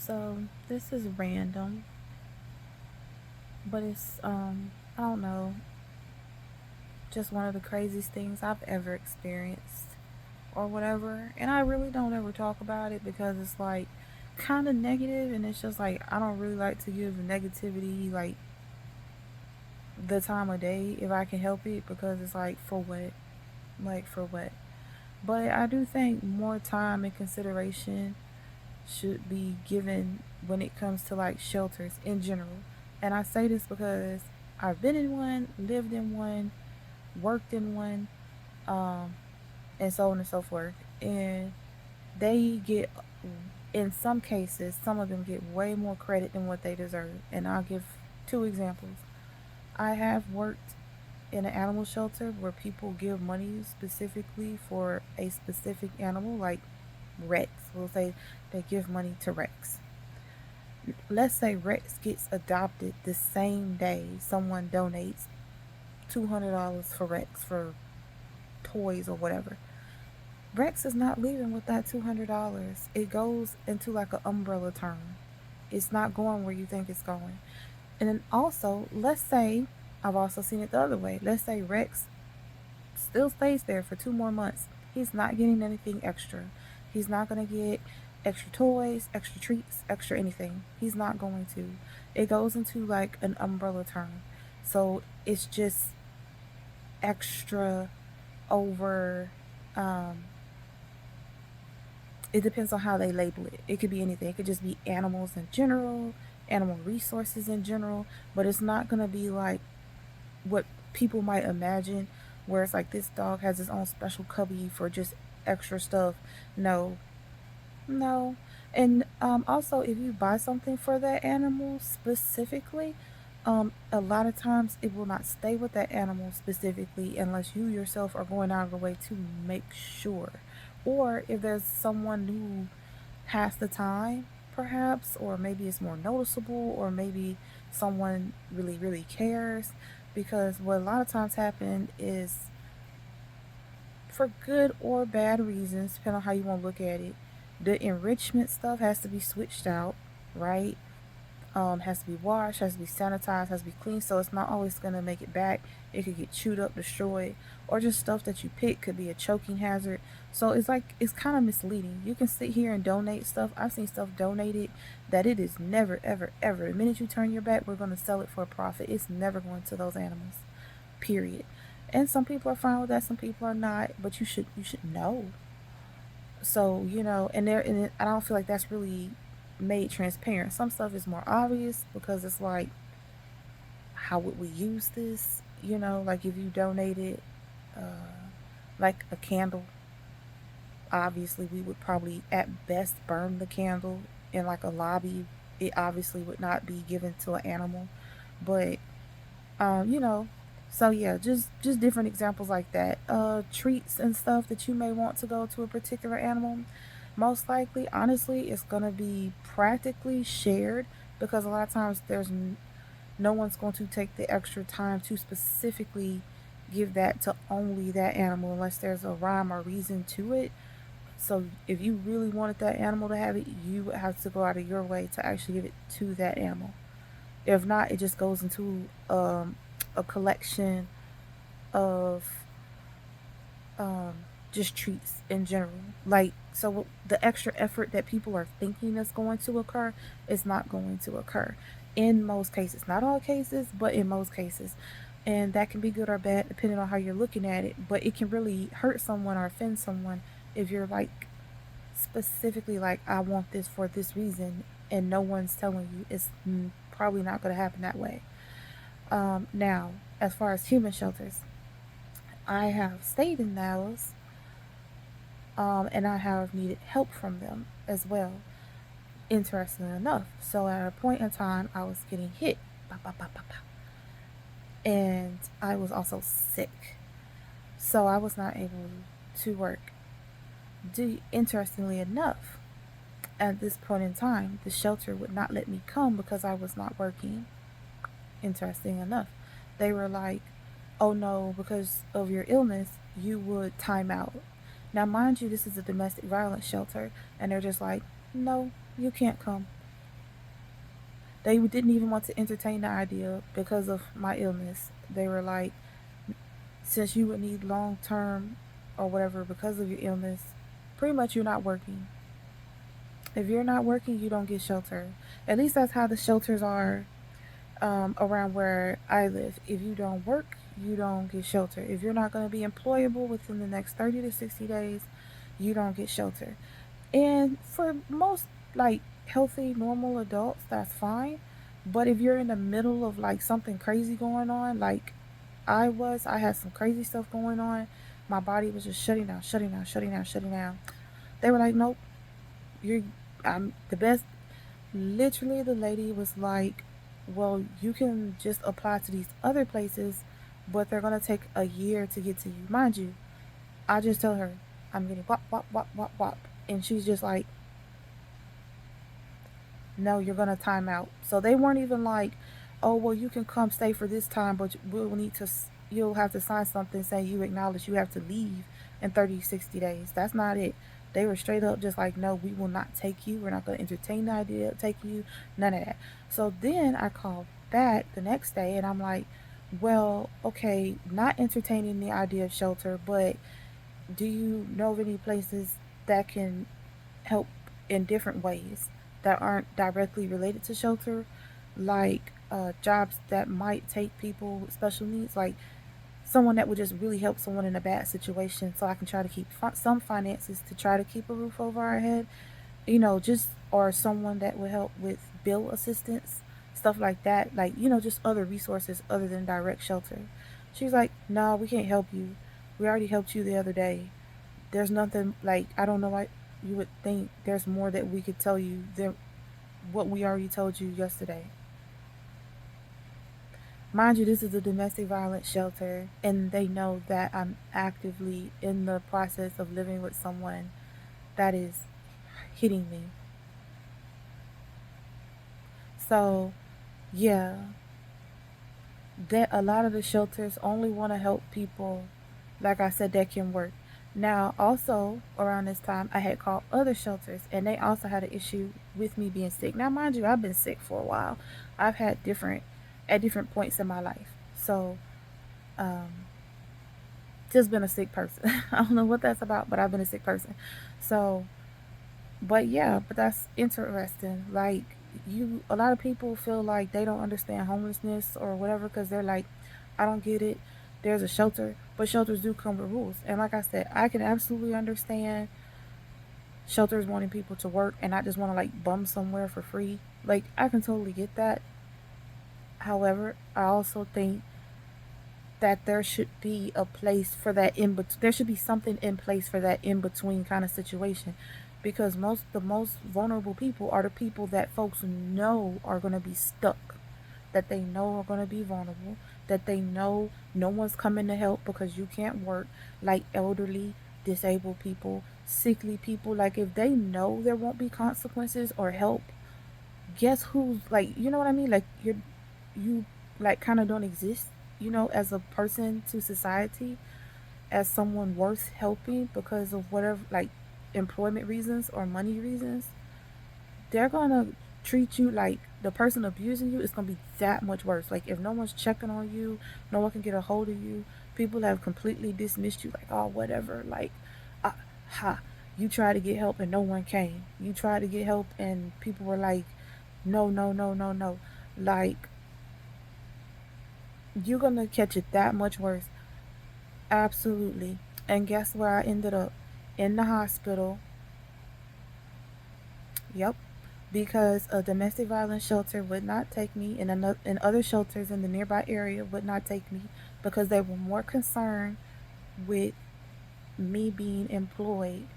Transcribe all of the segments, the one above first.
So this is random, but it's I don't know, just one of the craziest things I've ever experienced or whatever. And I really don't ever talk about it because it's like kind of negative, and it's just like I don't really like to give negativity like the time of day if I can help it, because it's like for what? Like for what? But I do think more time and consideration should be given when it comes to like shelters in general. And I say this because I've been in one, lived in one, worked in one, um, and so on and so forth. And they get, in some cases, some of them get way more credit than what they deserve. And I'll give two examples. I have worked in an animal shelter where people give money specifically for a specific animal, like Rex. We'll say they give money to Rex. Let's say Rex gets adopted the same day someone donates $200 for Rex for toys or whatever. Rex is not leaving with that $200. It goes into like an umbrella term. It's not going where you think it's going. And then also, let's say, I've also seen it the other way. Let's say Rex still stays there for 2 more months. He's not getting anything extra. He's not going to get extra toys, extra treats, extra anything. He's not going to. It goes into like an umbrella term. So it's just extra over. Um, it depends on how they label it. It could be anything. It could just be animals in general, animal resources in general, but it's not going to be like what people might imagine, where it's like this dog has his own special cubby for just extra stuff. No, no. And also, if you buy something for that animal specifically, a lot of times it will not stay with that animal specifically unless you yourself are going out of the way to make sure. Or if there's someone who has the time, perhaps, or maybe it's more noticeable, or maybe someone really, really cares. Because what a lot of times happen is, for good or bad reasons, depending on how you want to look at it, the enrichment stuff has to be switched out, right? Has to be washed, has to be sanitized, has to be cleaned, so it's not always gonna make it back. It could get chewed up, destroyed, or just stuff that you pick could be a choking hazard. So it's like it's kind of misleading. You can sit here and donate stuff. I've seen stuff donated that it is never, ever, ever. The minute you turn your back, we're gonna sell it for a profit. It's never going to those animals. Period. And some people are fine with that, some people are not. But you should know. So and I don't feel like that's really made transparent. Some stuff is more obvious because it's like, how would we use this? Like if you donated, like a candle, obviously we would probably at best burn the candle in like a lobby. It obviously would not be given to an animal, but um, you know, so yeah, just different examples like that. Treats and stuff that you may want to go to a particular animal. Most likely, honestly, it's gonna be practically shared, because a lot of times no one's going to take the extra time to specifically give that to only that animal unless there's a rhyme or reason to it. So if you really wanted that animal to have it, you would have to go out of your way to actually give it to that animal. If not, it just goes into a collection of um, just treats in general. Like, so the extra effort that people are thinking is going to occur is not going to occur in most cases. Not all cases, but in most cases. And that can be good or bad depending on how you're looking at it. But it can really hurt someone or offend someone if you're like specifically like, I want this for this reason, and no one's telling you. It's probably not going to happen that way. Now, as far as human shelters, I have stayed in those, and I have needed help from them as well, interestingly enough. So at a point in time, I was getting hit, bah, bah, bah, bah, bah, and I was also sick. So I was not able to work. Interestingly enough, at this point in time, the shelter would not let me come because I was not working. Interesting enough, they were like, oh no, because of your illness, you would time out. Now, mind you, this is a domestic violence shelter, and they're just like, no, you can't come. They didn't even want to entertain the idea because of my illness. They were like, since you would need long term or whatever because of your illness, pretty much you're not working. If you're not working, you don't get shelter. At least that's how the shelters are around where I live. If you don't work, you don't get shelter. If you're not going to be employable within the next 30 to 60 days, you don't get shelter. And for most like healthy, normal adults, that's fine. But if you're in the middle of like something crazy going on, like I had some crazy stuff going on. My body was just shutting down, shutting down, shutting down, shutting down. They were like, nope, you're, I'm the best. Literally, the lady was like, well, you can just apply to these other places, but they're going to take a year to get to you. Mind you, I just tell her, I'm getting wop, wop, wop, wop, wop. And she's just like, no, you're going to time out. So they weren't even like, oh, well, you can come stay for this time, but we'll need to, you'll have to sign something saying you acknowledge you have to leave in 30, 60 days. That's not it. They were straight up just like, no, we will not take you. We're not going to entertain the idea of taking you. None of that. So then I called back the next day and I'm like, well, okay, not entertaining the idea of shelter, but do you know of any places that can help in different ways that aren't directly related to shelter, like jobs that might take people with special needs, like someone that would just really help someone in a bad situation, so I can try to keep some finances to try to keep a roof over our head, just or someone that would help with bill assistance, stuff like that, like just other resources other than direct shelter. She's like, no, we can't help you. We already helped you the other day. There's nothing, like, I don't know why you would think there's more that we could tell you than what we already told you yesterday. Mind you, this is a domestic violence shelter, and they know that I'm actively in the process of living with someone that is hitting me. So, yeah, that a lot of the shelters only want to help people, like I said, that can work. Now, also around this time, I had called other shelters, and they also had an issue with me being sick. Now, mind you, I've been sick for a while. I've had different at different points in my life. So, um, just been a sick person. I don't know what that's about, but I've been a sick person. So, but yeah, but that's interesting. Like a lot of people feel like they don't understand homelessness or whatever because they're like, I don't get it. There's a shelter, but shelters do come with rules. And like I said, I can absolutely understand shelters wanting people to work and not just want to like bum somewhere for free. Like I can totally get that. However, I also think that there should be a place for that in between. There should be something in place for that in between kind of situation, because the most vulnerable people are the people that folks know are going to be stuck, that they know are going to be vulnerable, that they know no one's coming to help because you can't work, like elderly, disabled people, sickly people. Like if they know there won't be consequences or help, guess who's like, you know what I mean? Like you like kind of don't exist, as a person to society, as someone worth helping because of whatever, like employment reasons or money reasons. They're gonna treat you like the person abusing you is gonna be that much worse. Like if no one's checking on you, no one can get a hold of you. People have completely dismissed you, like, oh, whatever. Like, uh, ha, you tried to get help and no one came. You tried to get help and people were like, no, no, no, no, no. Like, you're gonna catch it that much worse. Absolutely. And guess where I ended up? In the hospital. Yep. Because a domestic violence shelter would not take me, and other shelters in the nearby area would not take me because they were more concerned with me being employed.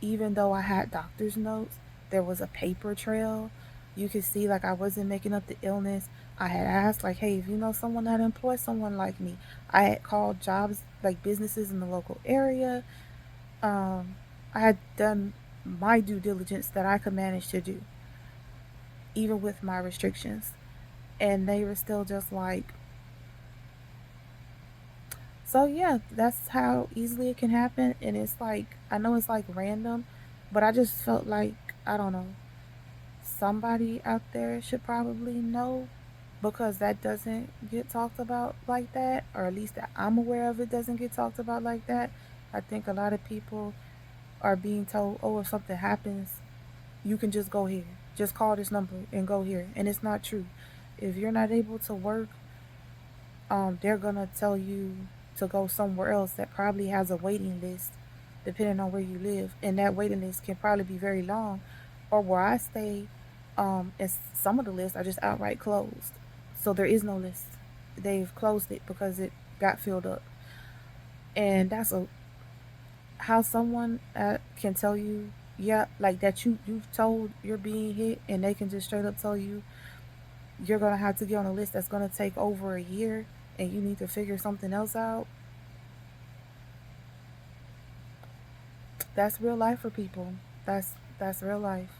Even though I had doctor's notes, there was a paper trail. You could see like I wasn't making up the illness. I had asked like, hey, if you know someone that employs someone like me, I had called jobs like businesses in the local area. Um, I had done my due diligence that I could manage to do, even with my restrictions. And they were still just like, so yeah, that's how easily it can happen. And it's like, I know it's like random, but I just felt like, I don't know, somebody out there should probably know, because that doesn't get talked about like that, or at least that I'm aware of, it doesn't get talked about like that. I think a lot of people are being told, oh, if something happens, you can just go here. Just call this number and go here. And it's not true. If you're not able to work, they're gonna tell you to go somewhere else that probably has a waiting list, depending on where you live. And that waiting list can probably be very long. Or where I stay, some of the lists are just outright closed. So there is no list. They've closed it because it got filled up. And that's a how someone can tell you, yeah, like that you've told you're being hit, and they can just straight up tell you you're gonna have to get on a list that's gonna take over a year, and you need to figure something else out. That's real life for people. That's real life.